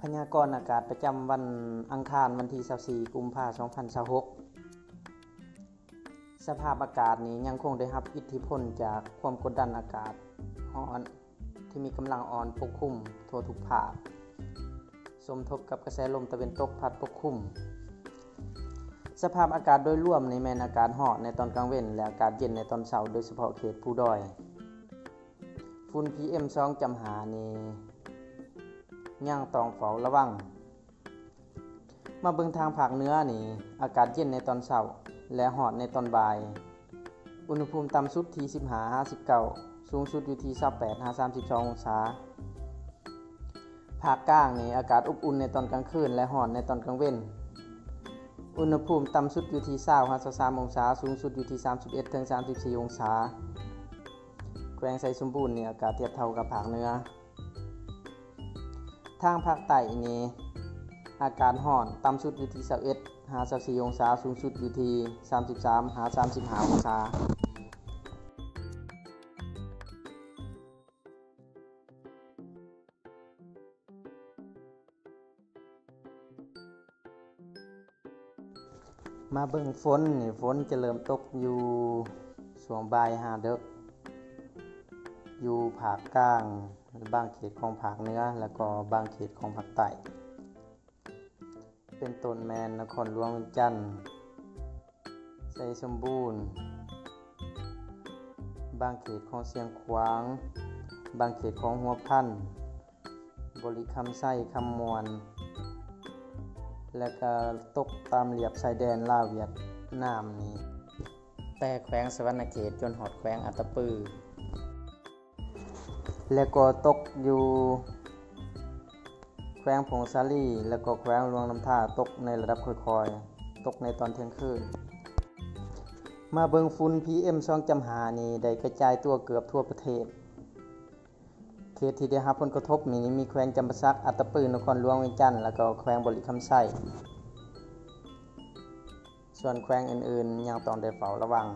พยากรณ์อากาศประจำวันอังคารวันที่24กุมภาพันธ์2026สภาพอากาศนี้ยังคงได้รับอิทธิพลจากความกดดันอากาศร้อนที่มีกำลังอ่อนปกคลุมทั่วทุกภาคสมทบกับกระแสลมตะวันตกพัดปกคลุมสภาพอากาศโดยรวมในแม่นอากาศร้อนในตอนกลางวันและอากาศเย็นในตอนเช้าโดยเฉพาะเขตภูดอยฝุ่น PM 2.5 นี้ยังต้องเฝ้าระวังมาเบิ่งทางภาคเหนือนี่อากาศเย็นในตอนเช้าและร้อนในตอนบ่ายอุณหภูมิต่ำสุดที่ 15-19 สูงสุดอยู่ที่ 28-32 องศาภาคกลางนี่อากาศอบอุ่นในตอนกลางคืนและร้อนในตอนกลางวันอุณหภูมิต่ำสุดอยู่ที่ 20-23 องศาสูงสุดอยู่ที่ 31-34 องศาแขวงไสสมบูรณ์นี่อากาศเทียบเท่ากับภาคเหนือทางภาคใต้นี้อากาศร้อนต่ำสุดอยู่ที่ 21-24 องศาสูงสุดอยู่ที่ 33-35 องศามาเบิ่งฝนนี่ฝนจะเริ่มตกอยู่ช่วงบ่ายหาดึกอยู่ภาคกลางบางเขตของภาคเหนือแล้วก็บางเขตของภาคใต้เป็นต้นแมนนครหลวงวิจันทร์ไสสมบูรณ์บางเขตของเสียงขวางบางเขตของหัวพันบริคำไส้คำมวนและก็ตกตามเหลียบชายแดนลาวเวียดนามนี้แต่แขวงสวรรณเขตจนหอดแขวงอัตตปือและก็ตกอยู่แขวงพงสาลีและก็แขวงหลวงน้ำท่าตกในระดับค่อยๆตกในตอนเที่ยงคืนมาเบิ่งฝุ่น PM 2.5 นี้ได้กระจายตัวเกือบทั่วประเทศเขตที่ได้รับผลกระทบนี้มีแขวงจำปาสักอัตตปือนครหลวงวิจันทร์และก็แขวงบริคำไส้ส่วนแขวงอื่นๆยังต้องได้เฝ้าระวัง